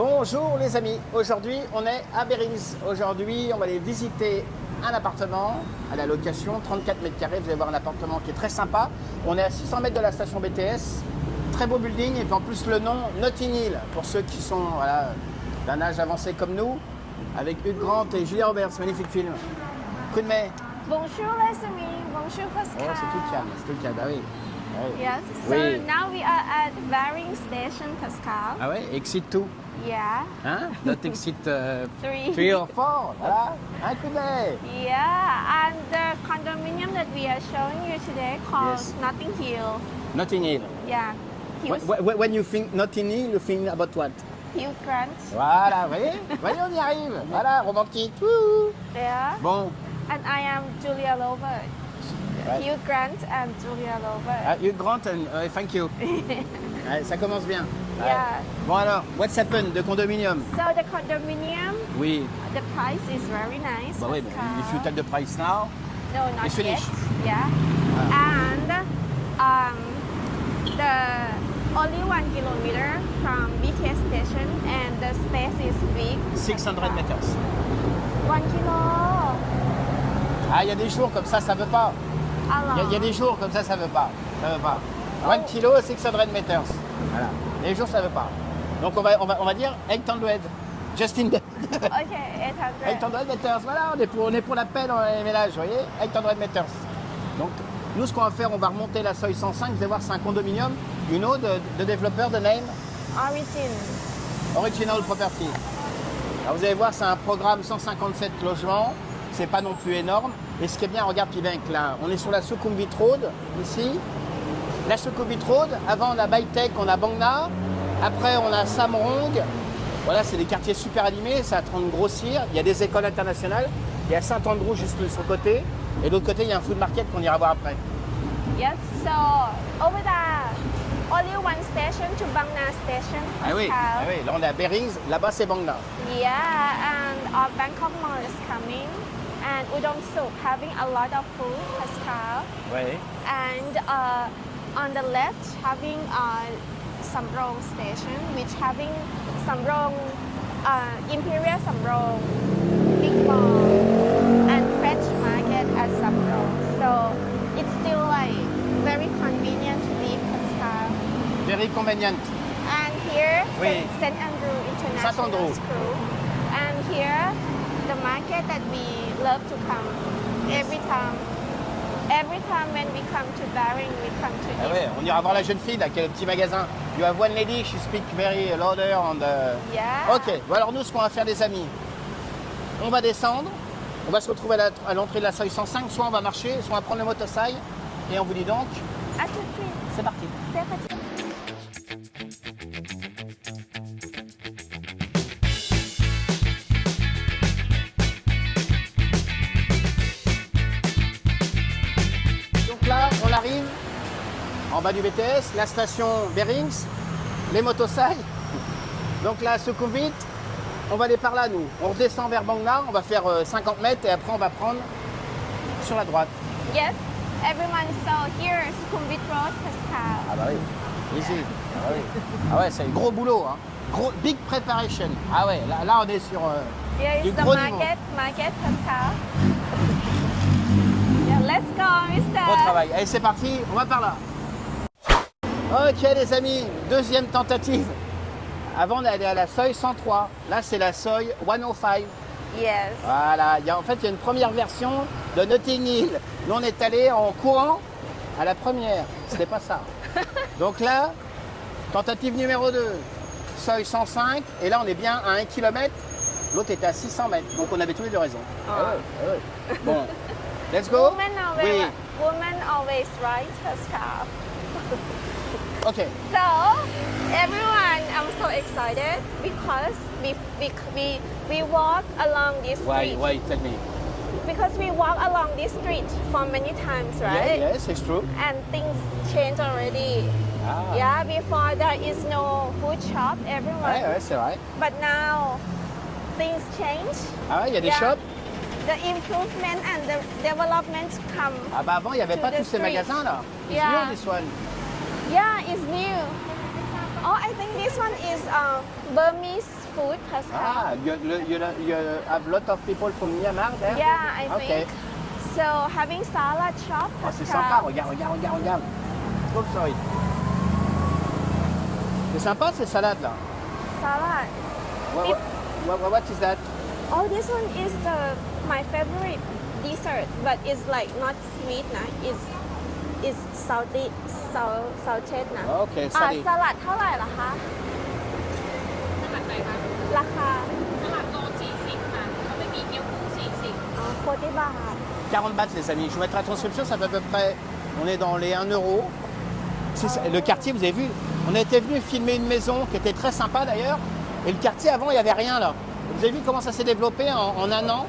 Bonjour les amis, aujourd'hui on est à Bearings. Aujourd'hui on va aller visiter un appartement à la location, 34 mètres carrés. Vous allez voir un appartement qui est très sympa. On est à 600 mètres de la station BTS, très beau building et puis en plus le nom Notting Hill pour ceux qui sont d'un âge avancé comme nous, avec Hugh Grant et Julia Roberts, magnifique film. Coup de mai. Bonjour les amis, bonjour Pascal. Oh, c'est tout calme, ah oui. Oui. Yes, so Oui. now we are at Bearing Station, Pascal. Ah ouais, exit 2. Yeah, Hein? Not exit 3. 3 or 4. Voilà, un coup de mai. Yeah, and the condominium that we are showing you today called Yes. Notting Hill. Notting Hill. Yeah, When you think Notting Hill, you think about what? Hugh Grant. Voilà, vous voyez, on y arrive. Voilà, romantique. Wouhou. Yeah, Bon, and I am Julia Roberts. Ouais. Hugh Grant and Julia Roberts. Hugh Grant, and, thank you. Ouais, ça commence bien. Ouais. Yeah. Bon alors, what's happened, de condominium? So the condominium, Oui, the price is very nice. bah oui, mais Pascal. if you tell the price now, No, not It's yet. finished. Yeah. And the only 1 kilometer from BTS station and the space is big. 600 meters. 1 kilo. Ah, il y a des jours comme ça veut pas. Il y a des jours comme ça veut pas. Ça veut pas. 1 kilo, 600 meters. Voilà. Les jours, ça veut pas. Donc on va dire 800. Justin Bieber. Okay, 800. 800 meters, voilà, on est pour la paix dans les ménages, vous voyez, 800 meters. Donc, nous, ce qu'on va faire, on va remonter la seuil 105, vous allez voir, c'est un condominium, de développeur de name, Origin. Original Property. Alors, vous allez voir, c'est un programme 157 logements, c'est pas non plus énorme. Et ce qui est bien, regarde, Pibenk, là, on est sur la Sukhumvit Road, ici. La Sukhumvit Road, avant, on a Baitek, on a Bangna, après, on a Samrong. Voilà, c'est des quartiers super animés, c'est en train de grossir. Il y a des écoles internationales. Il y a Saint-Andrew juste sur le côté. Et de l'autre côté, il y a un food market qu'on ira voir après. Yes, so over there, only one station to Bangna station. Ah oui, Pascal. ah oui, là on est à Bearings, là-bas c'est Bangna. Yeah, and our Bangkok Mall is coming. And Udon Souk having a lot of food, Pascal. Oui. And on the left having Samrong station, which having Samrong, Imperial Samrong, Big Mall, and French market at Samrong. So it's still like very convenient to live, Pascal. Very convenient. And here, Oui. St. Andrew International Saint-Andrew. School. And here, the market that we love to come every time. Every time when we come to Bearing, we come to Ah this. ouais, on ira voir la jeune fille là, qui a le petit magasin. You have one lady, she speak very louder on the... Yeah. Ok, bon, alors nous ce qu'on va faire les amis, on va descendre, on va se retrouver à l'entrée de la seuil 105, soit on va marcher, soit on va prendre le motocycle, et on vous dit donc, À tout de suite. c'est parti. C'est parti. Donc là, on arrive en bas du BTS, la station Bearings, les motocycles. Donc là, Sukhumvit, on va aller par là, nous. On redescend vers Bangna, on va faire 50 mètres et après on va prendre sur la droite. Yes, everyone saw here Sukhumvit Road, Pascal. Ah bah oui, ici. Ah, bah oui. Ah ouais, c'est un gros boulot. Hein. Big preparation. Ah ouais, là on est sur Here du is the gros niveau. market, Pascal. Yeah, let's go, Mister. Bon travail. Allez, c'est parti, on va par là. Ok les amis, deuxième tentative. Avant on est allé à la seuil 103. Là c'est la seuil 105. Yes. Voilà, en fait il y a une première version de Notting Hill. Nous on est allé en courant à la première. C'était pas ça. Donc là, tentative numéro 2. Seuil 105. Et là on est bien à 1 km. L'autre était à 600 mètres. Donc on avait tous les deux raison. Ah. Ah ouais, ah ouais. Bon, let's go. Oui. Women always right, Pascal. Ok. So, everyone, I'm so excited because we walk along this street. Why, tell me. Because we walk along this street for many times, right? Yes, it's true. And things change already. Ah. Yeah, before there is no food shop everywhere. Ouais, c'est vrai. But now things change. Ah ouais, il y a des Yeah. shops. The improvement and the development come. Ah bah avant, il n'y avait To pas the tous ces street. magasins là. It's Yeah. new, this one. Yeah, it's new. Oh, I think this one is Burmese food, Pascal. Ah, you have a lot of people from Myanmar there? Yeah, I Okay. think. So having salad shop, Oh, c'est Pascal. sympa, regarde. Oh, sorry. C'est sympa ces salades là. Salad. What is that? Oh, this one is my favorite dessert, but it's like not sweet, nah. It's salty, salted นะ Okay, salty. สลัดเท่าไหร่ล่ะคะ สลัดไหนคะ ราคา สลัดโล40ค่ะแล้วไม่มีเกี๊ยวกุ้ง40 อ๋อ40 บาท 40 bahts les amis, je vais mettre la transcription, ça fait à peu près, on est dans les 1 euro. Le quartier, vous avez vu, on a été venu filmer une maison qui était très sympa d'ailleurs, et le quartier avant, il n'y avait rien là. Vous avez vu comment ça s'est développé en un an?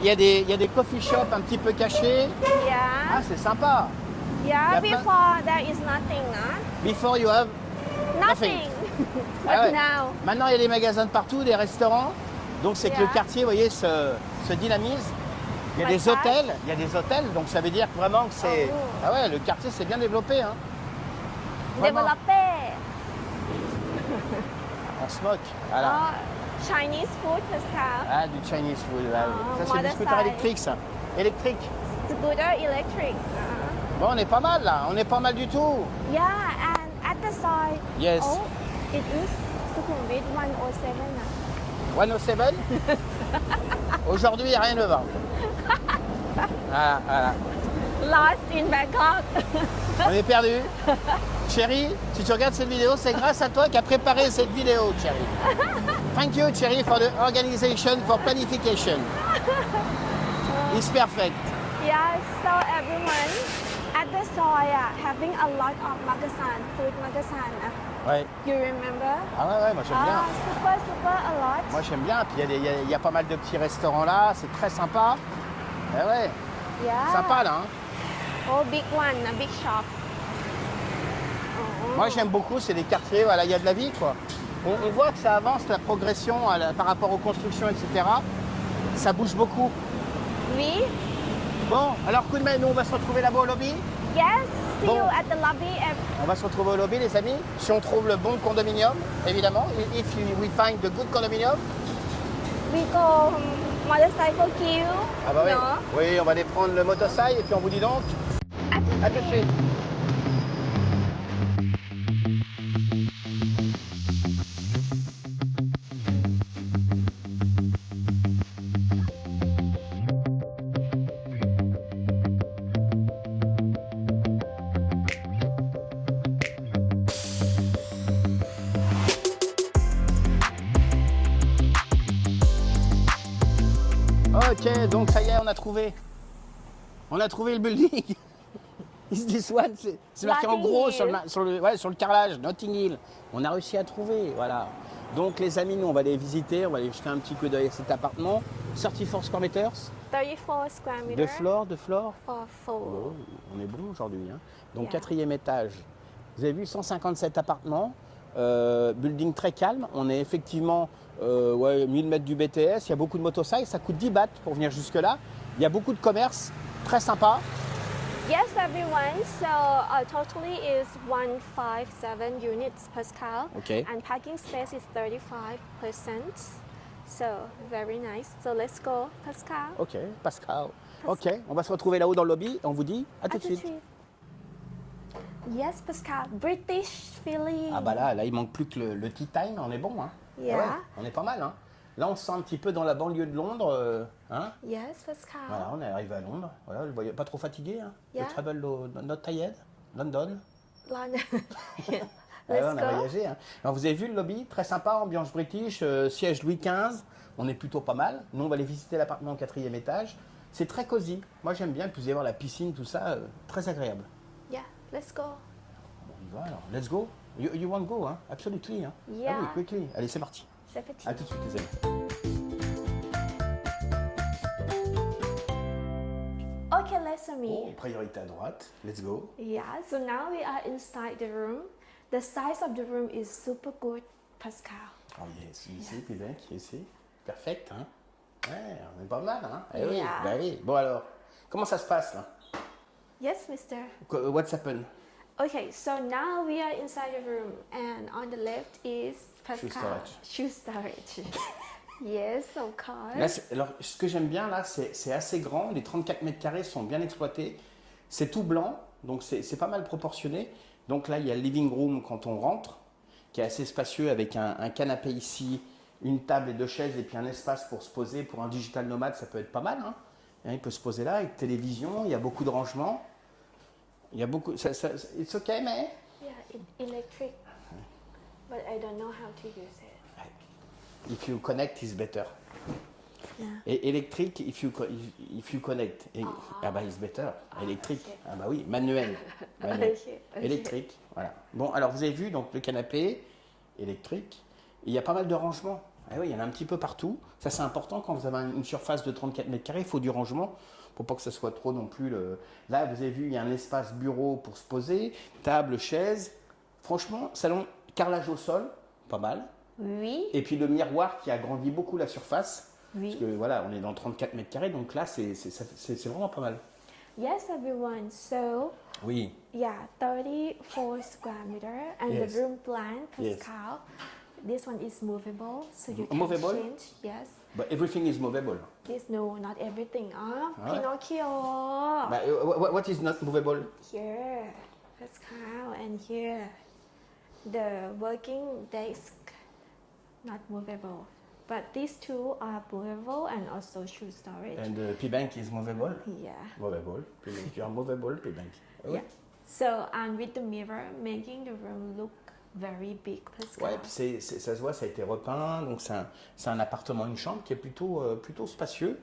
Il y a des coffee shops un petit peu cachés. Yeah. Ah, c'est sympa. Yeah, Yep. before there is nothing, nah. Before you have Nothing. But Ah ouais. now. Maintenant, il y a des magasins de partout, des restaurants. Donc, c'est que le Yeah. quartier, vous voyez, se dynamise. Il y a des hôtels, donc ça veut dire vraiment que c'est... Oh. Ah ouais, le quartier s'est bien développé. Hein. Vraiment. Développé. On se moque. Voilà. Oh, Chinese food, Pascal. Ah, du Chinese food. Là, oui. Oh, Ça, c'est du mother scooter side. électrique, ça. Électrique. Scooter electric. Bon, on est pas mal, là. On est pas mal du tout. Yeah, and at the side. Yes. Oh, it is Sukhumvit 107. nah. 107. Aujourd'hui, il n'y a rien de vendre. Voilà. Lost in Bangkok. On est perdu. Chérie, si tu regardes cette vidéo, c'est grâce à toi qui a préparé cette vidéo, Chérie. Thank you, Chérie, for the organization, for planification. It's perfect. Yeah, so everyone at the soy having a lot of magasan, food magasan. Ouais. You remember? Ah ouais, moi j'aime bien. Super a lot. Moi j'aime bien. Puis il y a pas mal de petits restaurants là, c'est très sympa. Eh ouais, Yeah. sympa là. Hein. Oh, big one, a big shop. Oh. Moi j'aime beaucoup, c'est des quartiers, voilà, il y a de la vie quoi. On voit que ça avance la progression par rapport aux constructions, etc. Ça bouge beaucoup. Oui. Bon, alors coup de main, nous on va se retrouver là-bas au lobby. Yes. See Bon. you at the lobby. On va se retrouver au lobby les amis. Si on trouve le bon condominium, évidemment. If we find the good condominium. We go motorcycle queue. Ah bah oui. No? Oui, on va aller prendre le motocycle et puis on vous dit donc. À tout de suite. Ok, donc ça y est, on a trouvé. On a trouvé le building. This one, c'est marqué en Notting gros Hill. sur le carrelage, Notting Hill. On a réussi à trouver, voilà. Donc les amis, nous on va aller visiter, on va aller jeter un petit coup d'œil à cet appartement. 34 square meters, 34 square meters. de floor. For full. Oh, on est bon aujourd'hui. Hein. Donc Yeah. 4e étage. Vous avez vu 157 appartements, building très calme. On est effectivement 1000 mètres du BTS. Il y a beaucoup de motocycles. Ça coûte 10 bahts pour venir jusque-là. Il y a beaucoup de commerce, très sympa. Yes, everyone. So totally is 157 units, Pascal. Okay. And parking space is 35%. So very nice. So let's go, Pascal. Ok, Pascal. Ok, on va se retrouver là-haut dans le lobby. On vous dit à tout de suite. Yes, Pascal. British feeling. Ah bah là, il manque plus que le tea time. On est bon, hein. Yeah. Ah ouais, on est pas mal, hein. Là, on se sent un petit peu dans la banlieue de Londres, hein. Yes, Pascal. Voilà, on est arrivé à Londres. Voilà, vous voyez, pas trop fatigué, hein. Yeah. Le travel not tired, London. London. Ah ouais, Let's on a go. voyagé. Hein. Alors, vous avez vu le lobby, très sympa, ambiance british, siège Louis XV. On est plutôt pas mal. Nous, on va aller visiter l'appartement au 4e étage. C'est très cosy. Moi, j'aime bien. Puis, vous allez voir la piscine, tout ça, très agréable. Yeah, let's go. Bon, on y va alors. Let's go. You want to go, hein? Absolutely. Hein? Yeah. Ah oui, quickly. Allez, c'est parti. C'est petit. À tout de suite, les amis. Okay, let's Oh, meet. priorité à droite. Let's go. Yeah, so now we are inside the room. The size of the room is super good, Pascal. Oh yes, ici, tu think, ici. Perfect, hein? Ouais, on est pas mal, hein? Eh oui, Yeah. bah oui. Bon alors, comment ça se passe là? Yes, mister. What's happened? Okay, so now we are inside the room, and on the left is Pascal. storage. Shoe storage. Yes, of course. Là, alors, ce que j'aime bien, là, c'est assez grand. Les 34 mètres carrés sont bien exploités. C'est tout blanc, donc c'est pas mal proportionné. Donc là, il y a le living room quand on rentre, qui est assez spacieux avec un canapé ici, une table et 2 chaises, et puis un espace pour se poser. Pour un digital nomade, ça peut être pas mal. Hein. Il peut se poser là avec télévision, il y a beaucoup de rangements. Il y a beaucoup. It's okay, mais. Yeah, electric, but I don't know how to use it. If you connect, it's better. Yeah. Et électrique, if you connect, ah bah it's better. Électrique, ok. ah bah oui, manuel. Manuel. Ok. Électrique, voilà. Bon, alors vous avez vu donc le canapé électrique. Il y a pas mal de rangements. Ah oui, il y en a un petit peu partout. Ça c'est important quand vous avez une surface de 34 mètres carrés, il faut du rangement pour pas que ça soit trop non plus. Là, vous avez vu, il y a un espace bureau pour se poser, table, chaise. Franchement, salon, carrelage au sol, pas mal. Oui. Et puis le miroir qui agrandit beaucoup la surface. Oui. Parce que voilà, on est dans 34 mètres carrés, donc là, c'est vraiment pas mal. Yes, everyone. So, Oui. yeah, 34 square meter, and Yes. the room plan, Yes. Pascal. This one is movable, so you can Movable? change. Yes. But everything is movable. This no, not everything. Ah, Ah ouais? Pinocchio. But, what is not movable? Here, Pascal, and here, the working desk, not movable. But these two are movable and also shoe storage. And the P-Bank is movable? Yeah. Movable. P-Bank. You are movable, P-Bank. Ah oui? Yeah. So, and with the mirror, making the room look very big, Pascal. Ouais, puis ça se voit, ça a été repeint, donc c'est un appartement, une chambre qui est plutôt spacieux.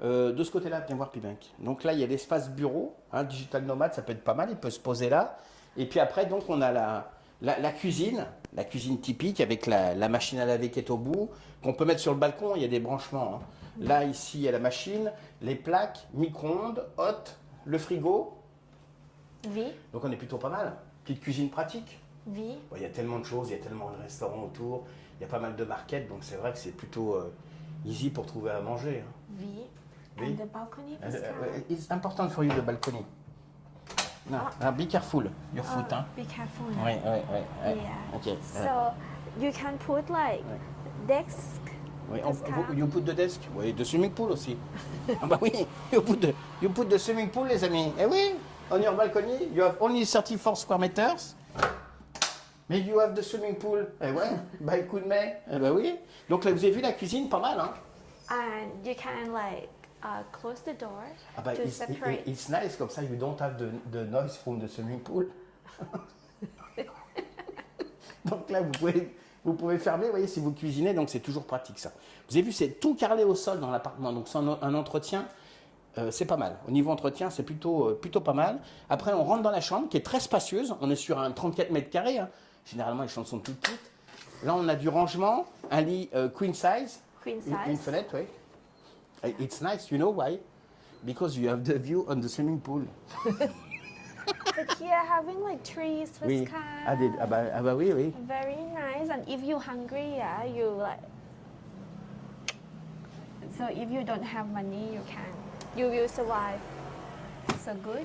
De ce côté-là, viens voir P-Bank. Donc là, il y a l'espace bureau, hein, digital nomade, ça peut être pas mal, il peut se poser là. Et puis après, donc, on a la cuisine typique avec la machine à laver qui est au bout, qu'on peut mettre sur le balcon, il y a des branchements. Hein. Là, ici, il y a la machine, les plaques, micro-ondes, hot, le frigo. Oui, Donc on est plutôt pas mal. Petite cuisine pratique. oui. Bon, il y a tellement de choses, il y a tellement de restaurants autour, il y a pas mal de markets, donc c'est vrai que c'est plutôt easy pour trouver à manger. Hein. Oui. Oui. And the balcony, Pascal. It's important for you, the balcony. No, be careful, your foot. Hein. Be careful. Oui, oui, oui. Yeah. Ok. So you can put like desk. Oui, Pascal. you put the desk. Oui, the swimming pool aussi. Ah bah oui, you put the swimming pool, les amis. Eh oui, on your balcony, you have only 34 square meters. Mais you have the swimming pool. Eh ouais, bah écoute, mais. Eh bah oui. Donc là, vous avez vu la cuisine, pas mal, hein. And you can like close the door Ah bah, to separate. it's nice, comme ça, you don't have the noise from the swimming pool. Donc là, vous pouvez fermer, vous voyez, si vous cuisinez, donc c'est toujours pratique ça. Vous avez vu, c'est tout carrelé au sol dans l'appartement, donc sans un entretien, c'est pas mal. Au niveau entretien, c'est plutôt pas mal. Après, on rentre dans la chambre, qui est très spacieuse, on est sur un 34 mètres carrés, hein. Généralement, les chambres sont toutes petites. Là, on a du rangement, un lit queen size, Queen une size. fenêtre, oui. It's nice, you know why? Because you have the view on the swimming pool. But here having like trees, Oui. Pascal. Ah bah oui, oui. Very nice. And if you're hungry, yeah, you like. So if you don't have money, you will survive. So good.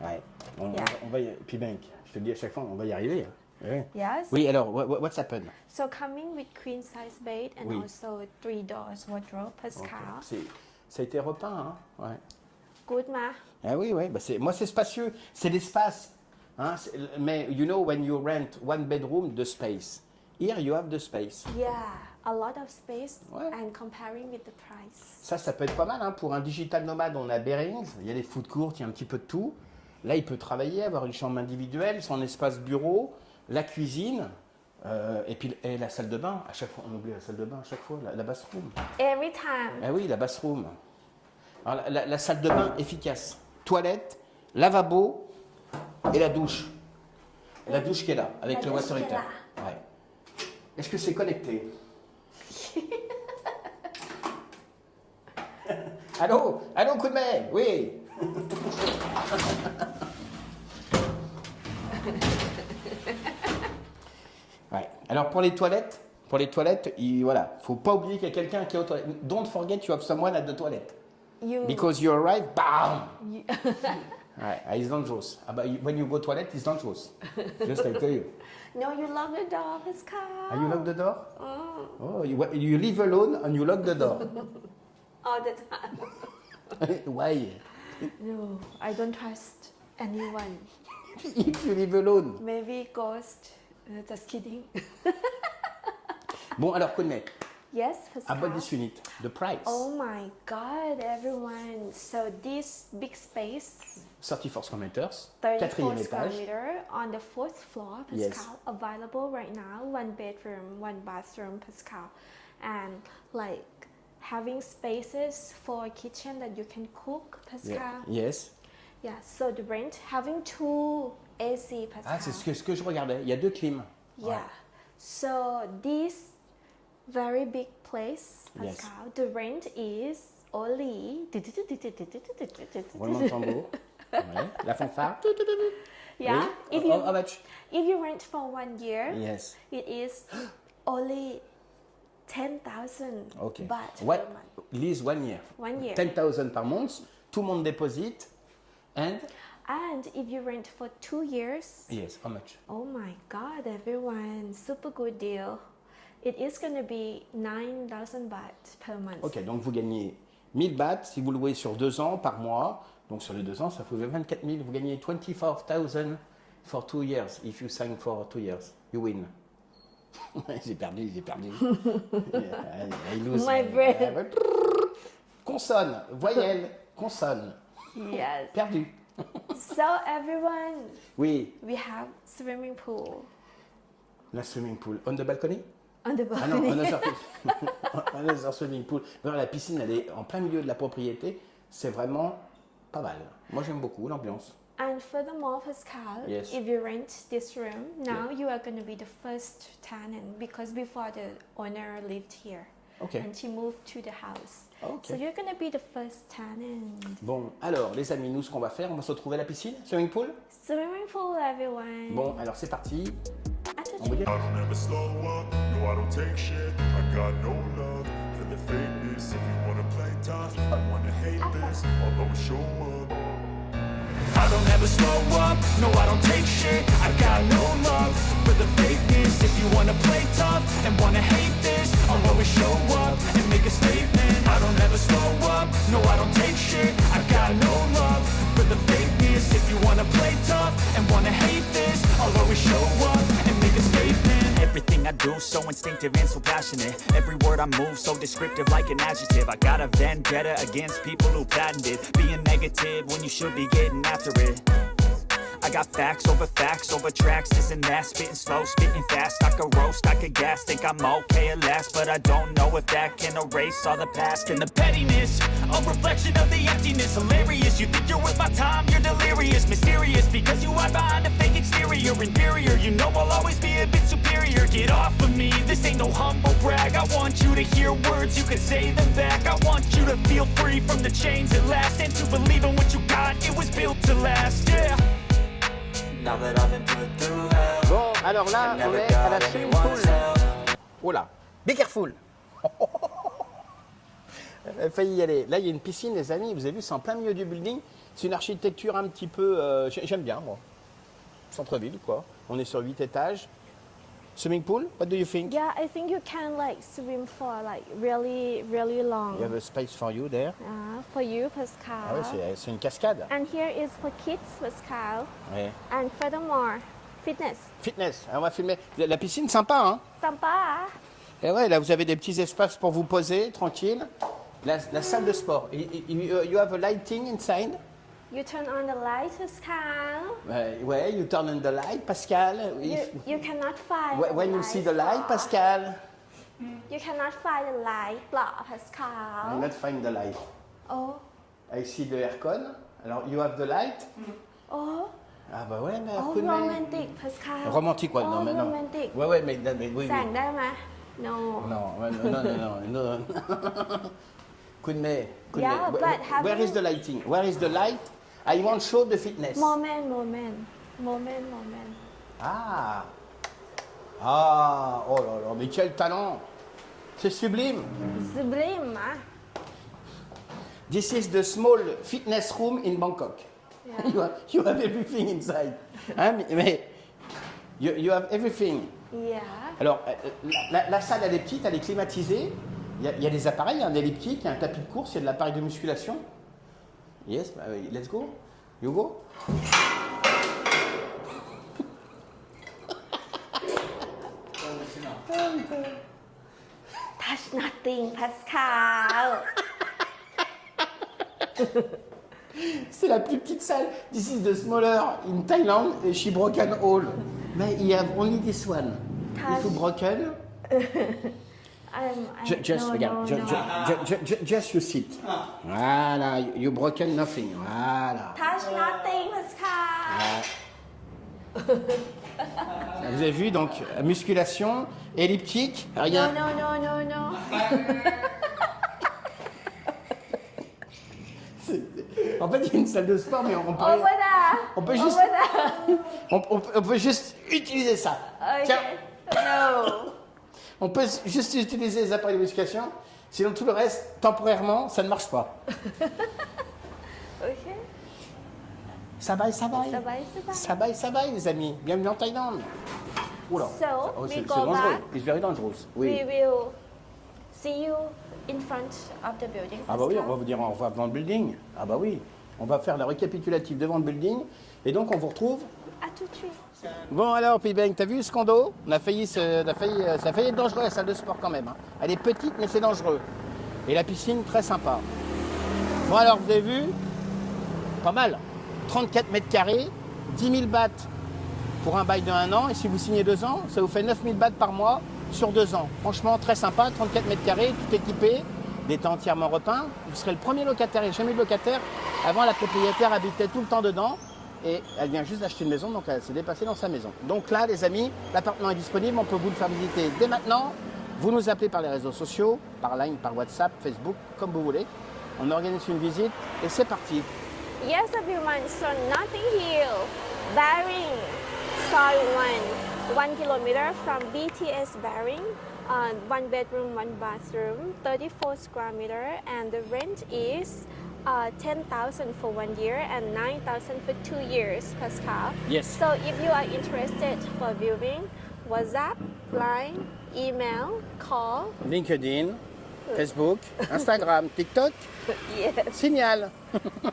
Ouais. Yeah. On va y P-Bank, je te le dis à chaque fois, on va y arriver. Ouais. Yes. Oui, alors, what's happened? So coming with queen size bed and Oui. also 3 doors wardrobe, Pascal. Ça a été repeint, hein? Ouais. Good, ma. Ah oui, oui, bah moi c'est spacieux, c'est l'espace. Hein? Mais you know, when you rent one bedroom, the space. Here you have the space. Yeah, a lot of space Ouais. and comparing with the price. Ça peut être pas mal, hein? Pour un digital nomade, on a Bearings, il y a les food courts, il y a un petit peu de tout. Là, il peut travailler, avoir une chambre individuelle, son espace bureau, la cuisine, et puis la salle de bain. À chaque fois, on oublie la salle de bain à chaque fois, la bathroom. Every time. Ah oui, la bathroom. Alors, la salle de bain efficace. Toilette, lavabo et la douche. La douche qui est là, avec La le douche water qui est heater. Ouais. Est-ce que c'est connecté? Allô? Allô, coup de main? Oui. Ouais. Alors pour les toilettes, voilà, faut pas oublier qu'il y a quelqu'un qui est aux toilettes. Don't forget you have someone at the toilet. You. Because you arrive, bam! It's dangerous. When you go toilet, it's dangerous. Just I tell you. No, you lock the door, Pascal. You lock the door? Oh, you live alone and you lock the door. All the time. Why? No, I don't trust anyone. If you live alone. Maybe ghost. Just kidding. Bon, alors, Kunme, Yes, Pascal. about this unit, the price. Oh my God, everyone. So this big space, 34 square meters, 34 quatrième square étage. meter on the 4th floor, Pascal. Yes. Available right now, 1 bedroom, 1 bathroom, Pascal. And like having spaces for a kitchen that you can cook, Pascal. Yes. Yeah, so the rent, having 2 AC, Pascal. Ah, c'est ce que je regardais. Il y a 2 clims. Yeah. So this very big place, Yes. Pascal, the rent is only Roulement de tambour. Ouais. La fanfare. yeah. Oui. How much? If you rent for 1 year, Yes. it is only 10,000 Okay. baht What? per month. Lease 1 year. 1 year. 10,000 par month. Tout le monde déposite. And? And if you rent for 2 years, Yes. How much? oh my God, everyone, super good deal. It is going to be 9,000 baht per month. Ok, donc vous gagnez 1000 bahts si vous louez sur 2 ans par mois. Donc sur les 2 ans, ça fait 24 000. Vous gagnez 24,000 for 2 years. If you sign for 2 years, you win. j'ai perdu. I lose. My brain. Consonne, voyelle, consonne. Yes. Perdu. So everyone, Oui, we have swimming pool la swimming pool. On the balcony? on the Ah non, balcony. another swimming pool. Non, la piscine, elle est en plein milieu de la propriété. C'est vraiment pas mal. Moi, j'aime beaucoup l'ambiance. And furthermore, Pascal, Yes. if you rent this room, now you are going to be the first tenant because before the owner lived here Ok. and she moved to the house. Ok. So you're going to be the first tenant. Bon, alors, les amis, nous, ce qu'on va faire, on va se retrouver à la piscine, swimming pool. Swimming pool, everyone. Bon, alors c'est parti. Attends, On va dire. I don't ever slow up, no I don't take shit. I got no love for the fakeness. If you wanna play tough, I wanna hate this, I'll always show up. I don't ever slow up, no I don't take shit. I got no love for the fakeness. If you wanna play tough and wanna hate this, I'll always show up and make a statement. I don't ever slow up, no I don't take shit. I got no love for the fakeness. If you wanna play tough and wanna hate this, I'll always show up and make a statement. Everything I do so instinctive and so passionate. Every word I move so descriptive like an adjective. I got a vendetta against people who patented being negative when you should be getting after it. I got facts over tracks, this and that. Spitting slow, spitting fast. I could roast, I could gas. Think I'm okay at last, but I don't know if that can erase all the past. And the pettiness, a reflection of the emptiness. Hilarious, you think you're worth my time, you're delirious. Mysterious, because you hide behind a fake exterior. Inferior, you know I'll always be a bit superior. Get off of me, this ain't no humble brag. I want you to hear words, you can say them back. I want you to feel free from the chains at last, and to believe in what you got, it was built to last, yeah. Now that I've been put through hell, Bon, alors là, on est à la swimming pool. Oh là, be careful. Elle a failli y aller. Là, il y a une piscine, les amis. Vous avez vu, c'est en plein milieu du building. C'est une architecture un petit peu... j'aime bien, moi. Centre-ville, quoi. On est sur 8 étages. Swimming pool, what do you think? Yeah, I think you can like swim for like really, really long. You have a space for you there. For you, Pascal. Ah ouais, c'est une cascade. And here is for kids, Pascal. Ouais. And furthermore, fitness. Fitness, on va filmer. La piscine, sympa, hein? Samba. Et ouais, là, vous avez des petits espaces pour vous poser, tranquille. La salle de sport. You have a lighting inside? You turn on the light, Pascal. Ouais, you turn on the light, Pascal. You cannot find When you see the light, block. Pascal. You cannot find the light block, I Pascal. not find the light. Oh, I see the aircon. Alors, you have the light? oh, Ah bah ouais, mais oh, après, mais- romantic, Pascal. Romantique, ouais, oh, non, mais non. romantic. Ouais, mais oui, oui. แสงได้ไหม No. Non. Kunme. Yeah, but having- Where is the lighting? Where is the light? I want show the fitness. Moment. Ah, oh là là, mais quel talent! C'est sublime. Sublime, ah. This is the small fitness room in Bangkok. You have everything inside. Hein, mais you have everything. Yeah. Alors, la salle, elle est petite, elle est climatisée. Il y a des appareils, il y a un elliptique, il y a un tapis de course, il y a de l'appareil de musculation. Yes, let's go. You go. Touch nothing, Pascal. C'est la plus petite salle. This is the smaller in Thailand, and she broken all. Mais you have only this one. If you broken, just no, regarde, no, no. just you sit. Voilà, you broken nothing. Voilà. Touch nothing, Pascal. Vous avez vu donc musculation, elliptique, rien. No. En fait, il y a une salle de sport, mais on peut, Over there. on peut juste, Over there. on peut juste utiliser ça. Tiens, Okay. No. on peut juste utiliser les appareils de musculation. Sinon, tout le reste, temporairement, ça ne marche pas. Okay. Ça va. Ça va, les amis. Bienvenue en Thaïlande. Oula. So, Oh, we c'est go dangereux. back. It's very dangerous. Oui. We will see you in front of the building. Ah bah oui, on Pascal. va vous dire au revoir devant le building. Ah bah oui. On va faire la récapitulative devant le building. Et donc, on vous retrouve. À tout de suite. Bon alors, Pibeng, t'as vu ce condo? Ça a failli être dangereux, la salle de sport quand même. Hein. Elle est petite, mais c'est dangereux. Et la piscine, très sympa. Bon alors, vous avez vu? Pas mal. 34 mètres carrés, 10 000 bahts pour un bail de 1 an. Et si vous signez 2 ans, ça vous fait 9 000 bahts par mois sur 2 ans. Franchement, très sympa. 34 mètres carrés, tout équipé, des temps entièrement repeints. Vous serez le premier locataire. Il n'y a jamais eu de locataire. Avant, la propriétaire habitait tout le temps dedans. Et elle vient juste d'acheter une maison, donc elle s'est dépassée dans sa maison. Donc là, les amis, l'appartement est disponible, on peut vous le faire visiter dès maintenant. Vous nous appelez par les réseaux sociaux, par Line, par WhatsApp, Facebook, comme vous voulez. On organise une visite et c'est parti. Yes, everyone. So Notting Hill, Baring, Soi 1 kilometer from BTS Baring. 1 bedroom, 1 bathroom, 34 square meter, and the rent is 10,000 for 1 year and 9,000 for 2 years, Pascal. Yes. So if you are interested for viewing, WhatsApp, Line, email, call. LinkedIn, Facebook, Instagram, TikTok, Yes. Signal.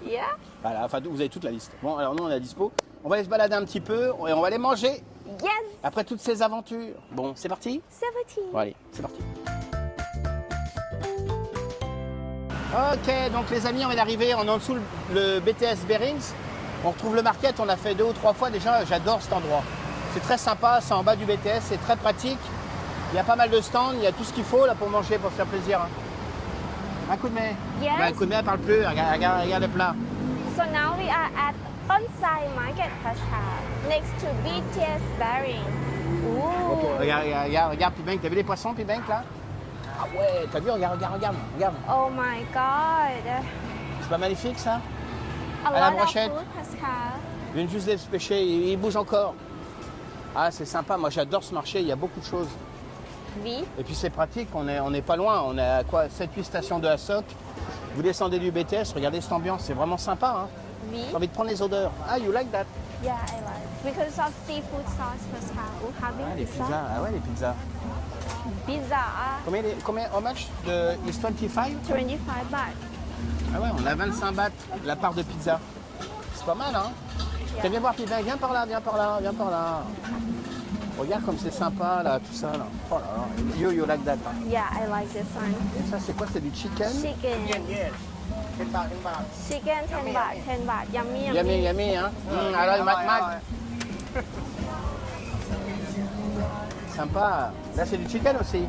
Yeah. Voilà, enfin, vous avez toute la liste. Bon, alors nous, on est à dispo. On va aller se balader un petit peu et on va aller manger Yes. après toutes ces aventures. Bon, c'est parti? 17. Bon, allez, c'est parti. Ok, donc les amis, on vient d'arriver, on est en dessous le BTS Bearings. On retrouve le market, on l'a fait 2 ou 3 fois déjà, j'adore cet endroit. C'est très sympa, c'est en bas du BTS, c'est très pratique. Il y a pas mal de stands, il y a tout ce qu'il faut là pour manger, pour se faire plaisir. Un coup de main. Yes. Ben, un coup de main, elle parle plus, regarde le plat. So now we are at Bonsai Market, Pascal, next to BTS Baring. Ooh. Regarde Pibeng, t'as vu les poissons Pibeng là? Ah ouais, t'as vu, regarde. Oh my God. C'est pas magnifique ça? A À la lot of brochette. food, Pascal. Il vient juste de se pêcher, il bouge encore. Ah, c'est sympa, moi j'adore ce marché, il y a beaucoup de choses. Oui. Et puis c'est pratique, on n'est pas loin, on est à quoi 7-8 stations de Hassock. Vous descendez du BTS, regardez cette ambiance, c'est vraiment sympa. Hein. Oui. J'ai envie de prendre les odeurs. Ah, you like that? Yeah, I like. Because of seafood sauce, Pascal. We're having Ah, les pizza. pizzas, ah ouais, les pizzas. Pizza, Combien, how much? Is 25? 25 baht. Ah ouais, on a 25 bahts la part de pizza. C'est pas mal, hein? T'aimes bien voir Pibeng? Viens par là. Regarde comme c'est sympa, là, tout ça, là. Oh là là. You like that, hein? Yeah, I like this one. Et ça, c'est quoi? C'est du chicken? Chicken. Chicken 10 baht, 10 baht. Yummy. Yummy, hein? Alors, Mac. Sympa. Là, c'est du chicken aussi.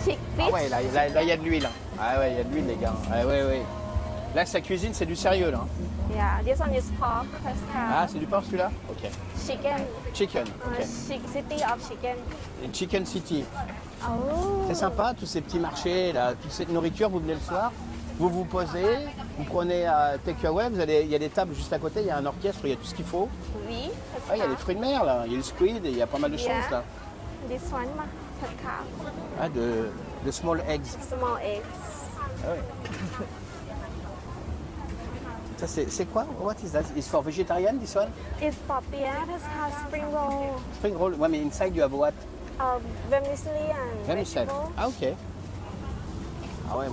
Chick Ah fish. ouais, là, il y a de l'huile. Ah ouais, il y a de l'huile, les gars. Ah ouais. Là, sa cuisine, c'est du sérieux, là. Yeah, this one is pork, Pascal. Ah, c'est du porc, celui-là? Ok. Chicken. Ok. City of chicken. Et Chicken City. Oh. C'est sympa, tous ces petits marchés, là, toute cette nourriture, vous venez le soir, vous vous posez, vous prenez takeaway, il y a des tables juste à côté, il y a un orchestre, il y a tout ce qu'il faut. Oui, Ah, il y a des fruits de mer, là, il y a le squid, il y a pas mal de choses, là. This one, Pascal. Ah, de small eggs. Small eggs. Ah ouais. Ça, c'est quoi? What is that? It's for vegetarian, this one? It's Papilla Pascal spring roll, Spring roll. Ouais, mais inside you have what? vermicelli and Vermicelli. vegetable. Ah, ok. Ah ouais,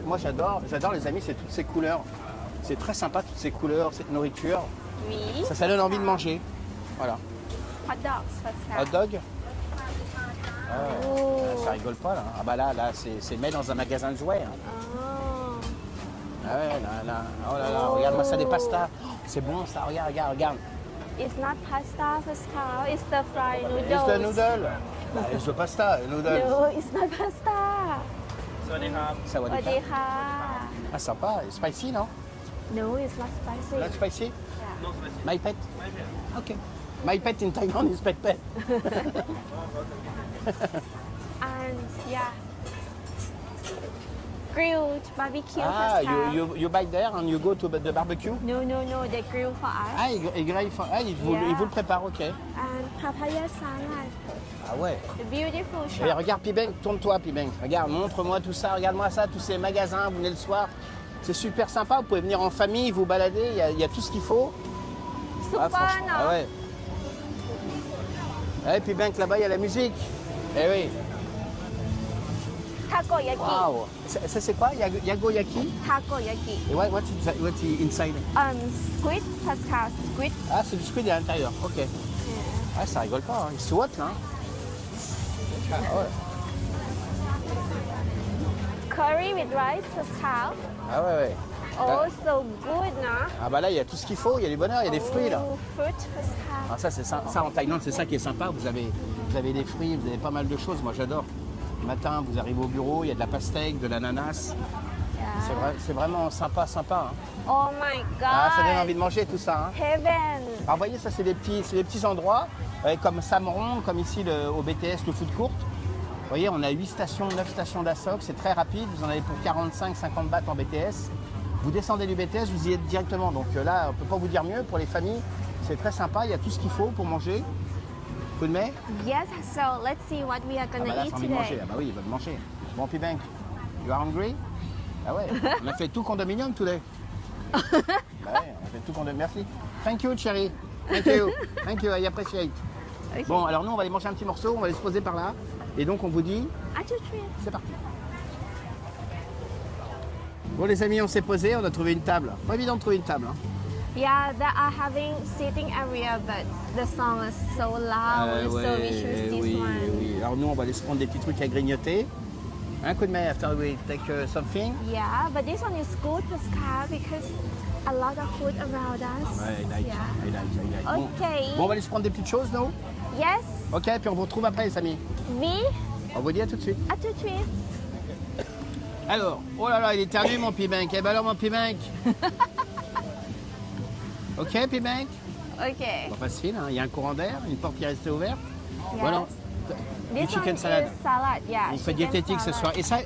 moi j'adore les amis, c'est toutes ces couleurs. C'est très sympa, toutes ces couleurs, cette nourriture. Oui. Ça donne envie de manger. Voilà. Hot dogs Pascal. Hot dog? Ça rigole pas là. Ah bah là c'est met dans un magasin de jouets. Hein. Oh. Ah ouais, là. Oh là là, regarde-moi ça, des pastas. Oh, c'est bon ça, regarde. It's not pasta Pascal, it's the fried noodles. It's the noodle. It's the pasta, noodle. No, it's not pasta. Ça va Swadika. Ah sympa, spicy non? No, it's not spicy. Not spicy? Yeah. My pet? Ok. My pet in Thailand is pet. And yeah. Grilled barbecue Ah, Pascal. you buy there and you go to the barbecue? No, they grill for us. Ah, il vous le prépare, ok. And papaya salad. Ah ouais. The beautiful Et shop. regarde Pibeng, tourne-toi Pibeng. Regarde, montre-moi tout ça, regarde-moi ça, tous ces magasins, vous venez le soir. C'est super sympa, vous pouvez venir en famille, vous balader, il y a tout ce qu'il faut. Super, franchement, non? ah ouais. Ouais, Pibeng, là-bas, il y a la musique. Eh oui. Takoyaki. Waouh. Ça c'est quoi? Yagoyaki? Takoyaki. Et what's inside? Squid Pascal. Squid. Ah, c'est du squid à l'intérieur, ok. Yeah. Ah, ça rigole pas, hein. Ils sautent là. Hein. Ah ouais. Curry with rice Pascal. Ah ouais. Oh, so good, non? Ah bah là, il y a tout ce qu'il faut, il y a du bonheur, il y a des fruits là. Oh, fruit Pascal. Ah, ça en Thaïlande, c'est ça qui est sympa. Vous avez des fruits, vous avez pas mal de choses. Moi, j'adore. Le matin, vous arrivez au bureau, il y a de la pastèque, de l'ananas. Yeah. C'est vraiment sympa. Hein. Oh my god. Ah, ça donne envie de manger tout ça. Hein. Heaven. Alors, vous voyez, ça, c'est des petits endroits, comme Samron, comme ici au BTS, le food court. Vous voyez, on a 9 stations d'Assoc, c'est très rapide. Vous en avez pour 45-50 bahts en BTS. Vous descendez du BTS, vous y êtes directement. Donc là, on ne peut pas vous dire mieux. Pour les familles, c'est très sympa. Il y a tout ce qu'il faut pour manger. Coup de mai? Yes, so let's see what we are Ah gonna bah là, eat c'est envie de manger. today. Ah bah oui, il va de manger. Bon, Pibank, you are hungry? Ah ouais, on a fait tout condominium today. Bah ouais, on a fait tout condominium. Merci. Thank you, Cherry. Thank you, I appreciate. Ok. Bon, alors nous, on va aller manger un petit morceau, on va aller se poser par là. Et donc, on vous dit, À tout de suite. c'est parti. Bon, les amis, on s'est posé, on a trouvé une table. Pas évident de trouver une table. Hein. Yeah, they are having seating area, but the song is so loud, so we choose this one. oui. Alors nous, on va aller se prendre des petits trucs à grignoter. Un coup de main after we take something. Yeah, but this one is good, Pascal, because a lot of food around us. Ouais, I like. Yeah. Bon. Okay. Bon, on va aller se prendre des petites choses, non? Yes, Ok, puis on vous retrouve après, les amis. we On vous dit à tout de suite. à tout de suite. Alors, oh là là, il est éternué, mon Pibank. Eh ben alors, mon Pibank. Ok, Pibank. Okay. Bon, facile, hein. Il y a un courant d'air, une porte qui est restée ouverte. Yes. Voilà. Du This chicken one salad. is salad, yeah. Il fait chicken diététique ce salad. soir. Et ça,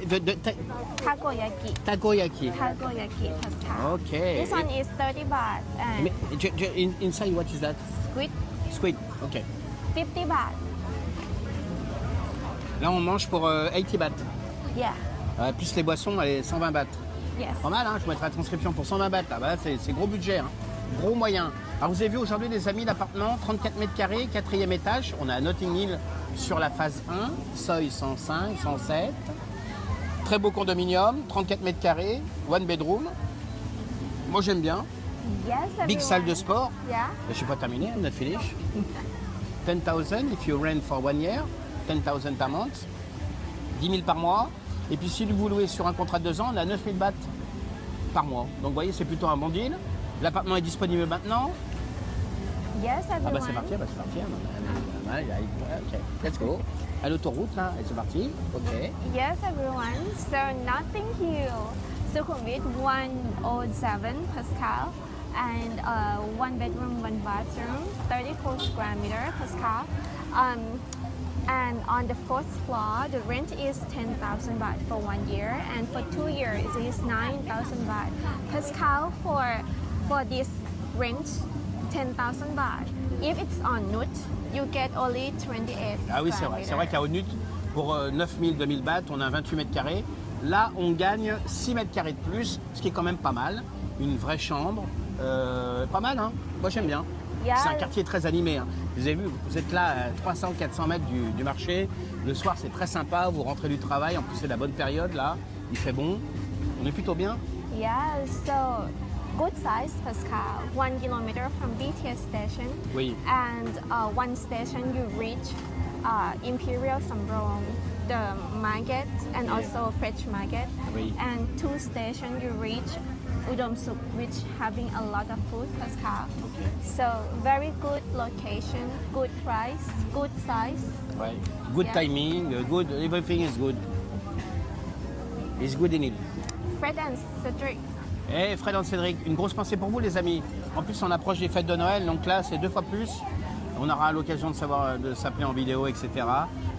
Takoyaki. takoyaki. Takoyaki, Pascal. Ok. This one is 30 baht and Mais, inside, what is that? squid Squid. Ok. 50 baht. Là, on mange pour 80 bahts. Yeah. Plus les boissons, allez, 120 bahts. Yes. Pas mal, hein, je mettrai la transcription pour 120 bahts. Là, bah, c'est gros budget, hein. Gros moyen. Alors vous avez vu aujourd'hui les amis l'appartement, 34 mètres carrés, 4e étage. On est à Notting Hill sur la phase 1, seuil 105, 107. Très beau condominium, 34 mètres carrés, one bedroom. Moi j'aime bien. Yes, Big everyone. salle de sport. Yeah. Je suis pas terminé, I'm not finished. 10,000 if you rent for 1 year, 10,000 per month, 10 000 par mois. Et puis si vous louez sur un contrat de 2 ans, on a 9 000 bahts par mois. Donc vous voyez, c'est plutôt un bon deal. L'appartement est disponible maintenant. Yes, Ah everyone. bah c'est parti, Ok, let's go. À l'autoroute là, et c'est parti. Ok. Yes, everyone. So Notting Hill, Sukhumvit 107 Pascal, and 1 bedroom, 1 bathroom, 34 square meter Pascal. And on the 4th floor, the rent is 10,000 baht for 1 year, and for 2 years it is 9,000 baht. Pascal, for this rent, 10,000 baht. If it's on Nut, you get only 28 Ah oui, c'est square vrai. meter. C'est vrai qu'à Onut, pour 9 000, 2 000 bahts, on a 28 mètres carrés. Là, on gagne 6 mètres carrés de plus, ce qui est quand même pas mal. Une vraie chambre, Pas mal, hein. Moi, j'aime bien. Yeah. C'est un quartier très animé, hein. Vous avez vu, vous êtes là à 300-400 mètres du marché. Le soir, c'est très sympa. Vous rentrez du travail. En plus, c'est la bonne période, là. Il fait bon. On est plutôt bien. Yeah, so good size, Pascal. 1 kilometer from BTS station. Oui. And one station you reach Imperial Samrong, the market, and Yeah. also French market. Oui. And 2 station you reach Udom Suk, which having a lot of food, Pascal. Okay. So very good location, good price, good size. Ouais. Good Yeah. timing, good, everything is good. It's good in it. Fred and Cedric. Et Fred et Cédric, une grosse pensée pour vous les amis. En plus on approche des fêtes de Noël, donc là c'est 2 fois plus. On aura l'occasion de s'appeler en vidéo, etc.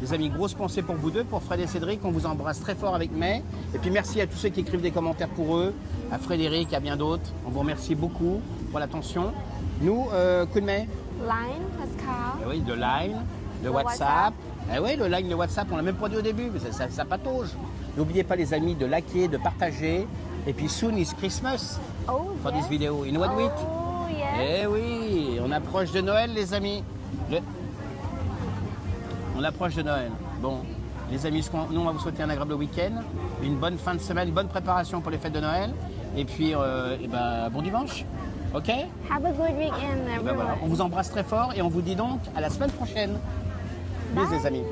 Les amis, grosse pensée pour vous deux, pour Fred et Cédric. On vous embrasse très fort avec May. Et puis merci à tous ceux qui écrivent des commentaires pour eux, à Frédéric, à bien d'autres. On vous remercie beaucoup pour l'attention. Nous, coup de May. Line, Pascal. Eh oui, de Line, de Le WhatsApp. WhatsApp. Eh oui, le Line, le WhatsApp, on l'a même pas dit au début, mais ça patauge. N'oubliez pas les amis de liker, de partager. Et puis soon is Christmas Oh, for yes. this video. In what week? Oh, yes. Eh oui, on approche de Noël les amis. On approche de Noël. Bon, les amis, nous on va vous souhaiter un agréable week-end, une bonne fin de semaine, une bonne préparation pour les fêtes de Noël. Et puis, bon dimanche. Ok? Have a good weekend, Et ben everyone. voilà, on vous embrasse très fort et on vous dit donc à la semaine prochaine. Bisous les amis.